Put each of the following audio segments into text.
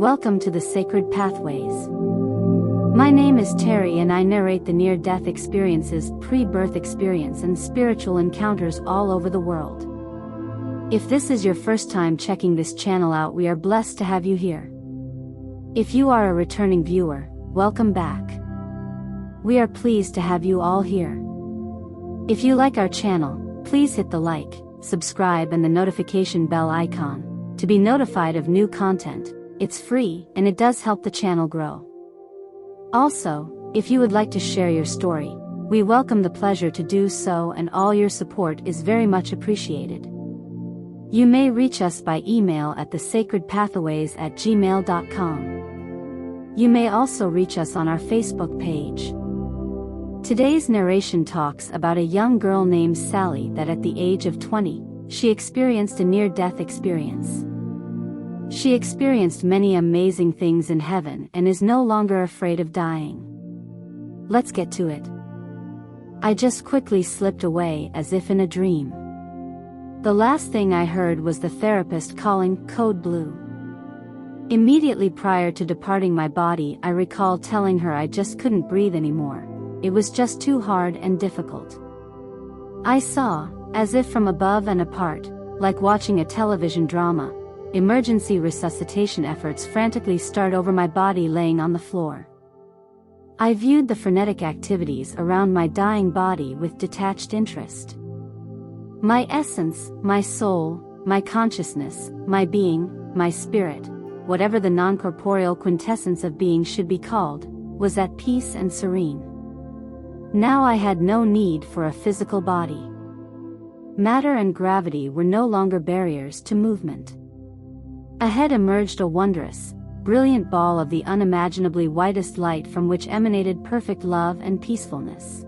Welcome to the Sacred Pathways. My name is Terry and I narrate the near-death experiences, pre-birth experience and spiritual encounters all over the world. If this is your first time checking this channel out, we are blessed to have you here. If you are a returning viewer, welcome back. We are pleased to have you all here. If you like our channel, please hit the like, subscribe and the notification bell icon to be notified of new content. It's free and it does help the channel grow. Also, if you would like to share your story, we welcome the pleasure to do so, and all your support is very much appreciated. You may reach us by email at thesacredpathways@gmail.com. You may also reach us on our Facebook page. Today's narration talks about a young girl named Sally that at the age of 20, she experienced a near-death experience. She experienced many amazing things in heaven and is no longer afraid of dying. Let's get to it. I just quickly slipped away as if in a dream. The last thing I heard was the therapist calling Code Blue. Immediately prior to departing my body, I recall telling her I just couldn't breathe anymore. It was just too hard and difficult. I saw, as if from above and apart, like watching a television drama, emergency resuscitation efforts frantically start over my body laying on the floor. I viewed the frenetic activities around my dying body with detached interest. My essence, my soul, my consciousness, my being, my spirit, whatever the non-corporeal quintessence of being should be called, was at peace and serene. Now I had no need for a physical body. Matter and gravity were no longer barriers to movement. Ahead emerged a wondrous, brilliant ball of the unimaginably whitest light from which emanated perfect love and peacefulness.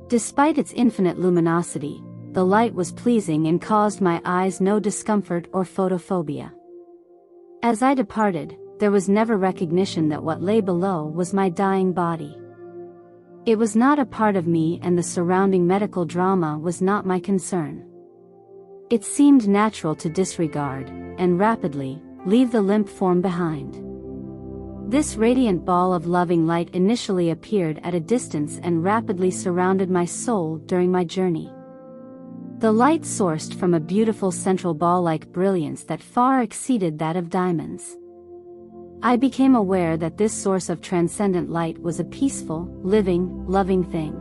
Despite its infinite luminosity, the light was pleasing and caused my eyes no discomfort or photophobia. As I departed, there was never recognition that what lay below was my dying body. It was not a part of me, and the surrounding medical drama was not my concern. It seemed natural to disregard, and rapidly, leave the limp form behind. This radiant ball of loving light initially appeared at a distance and rapidly surrounded my soul during my journey. The light sourced from a beautiful central ball-like brilliance that far exceeded that of diamonds. I became aware that this source of transcendent light was a peaceful, living, loving thing.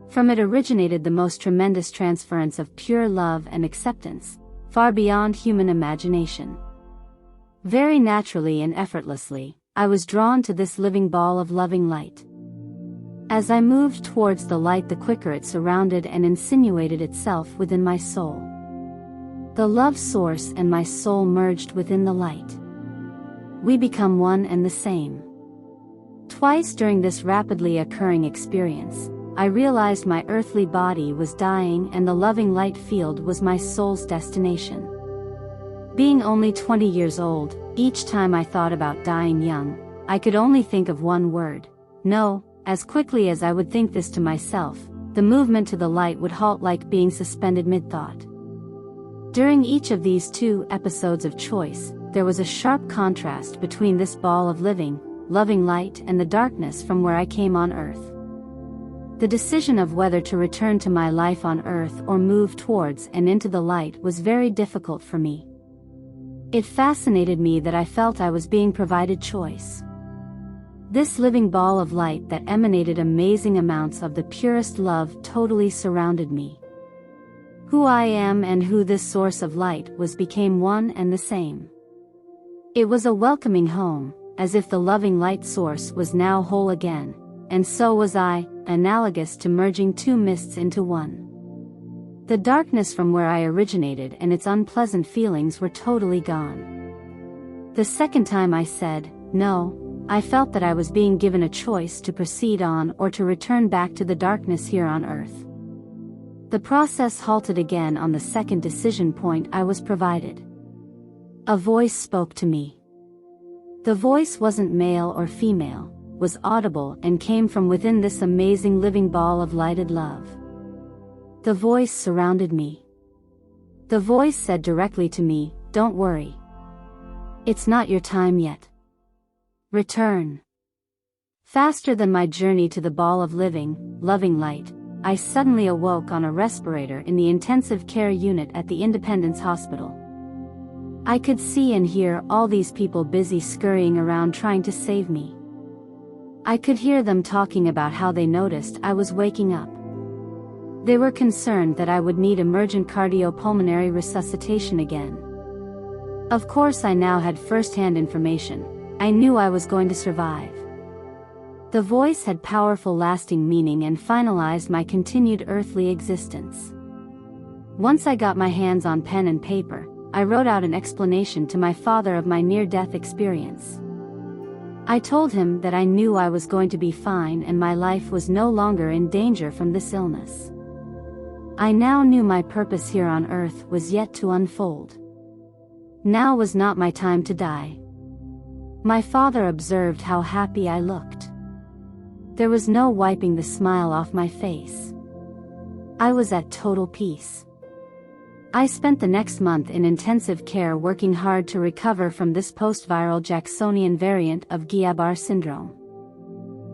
From it originated the most tremendous transference of pure love and acceptance, far beyond human imagination. Very naturally and effortlessly, I was drawn to this living ball of loving light. As I moved towards the light, the quicker it surrounded and insinuated itself within my soul. The love source and my soul merged within the light. We become one and the same. Twice during this rapidly occurring experience, I realized my earthly body was dying and the loving light field was my soul's destination. Being only 20 years old, each time I thought about dying young, I could only think of one word: no. As quickly as I would think this to myself, the movement to the light would halt like being suspended mid-thought. During each of these two episodes of choice, there was a sharp contrast between this ball of living, loving light and the darkness from where I came on earth. The decision of whether to return to my life on earth or move towards and into the light was very difficult for me. It fascinated me that I felt I was being provided choice. This living ball of light that emanated amazing amounts of the purest love totally surrounded me. Who I am and who this source of light was became one and the same. It was a welcoming home, as if the loving light source was now whole again, and so was I, analogous to merging two mists into one. The darkness from where I originated and its unpleasant feelings were totally gone. The second time I said, no, I felt that I was being given a choice to proceed on or to return back to the darkness here on earth. The process halted again on the second decision point I was provided. A voice spoke to me. The voice wasn't male or female, was audible and came from within this amazing living ball of lighted love. The voice surrounded me. The voice said directly to me, "Don't worry. It's not your time yet. Return. Faster than my journey to the ball of living, loving light, I suddenly awoke on a respirator in the intensive care unit at the Independence Hospital. I could see and hear all these people busy scurrying around trying to save me. I could hear them talking about how they noticed I was waking up. They were concerned that I would need emergent cardiopulmonary resuscitation again. Of course, I now had first-hand information. I knew I was going to survive. The voice had powerful lasting meaning and finalized my continued earthly existence. Once I got my hands on pen and paper, I wrote out an explanation to my father of my near-death experience. I told him that I knew I was going to be fine and my life was no longer in danger from this illness. I now knew my purpose here on earth was yet to unfold. Now was not my time to die. My father observed how happy I looked. There was no wiping the smile off my face. I was at total peace. I spent the next month in intensive care working hard to recover from this post-viral Jacksonian variant of Guillain-Barré syndrome.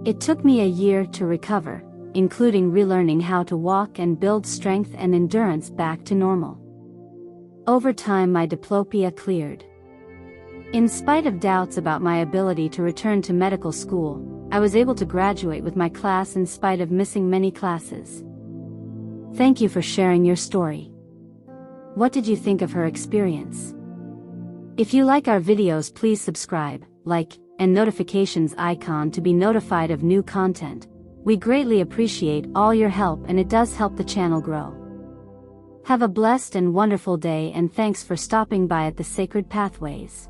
It took me a year to recover, including relearning how to walk and build strength and endurance back to normal. Over time, my diplopia cleared. In spite of doubts about my ability to return to medical school, I was able to graduate with my class in spite of missing many classes. Thank you for sharing your story. What did you think of her experience? If you like our videos, please subscribe, like, and notifications icon to be notified of new content. We greatly appreciate all your help and it does help the channel grow. Have a blessed and wonderful day and thanks for stopping by at the Sacred Pathways.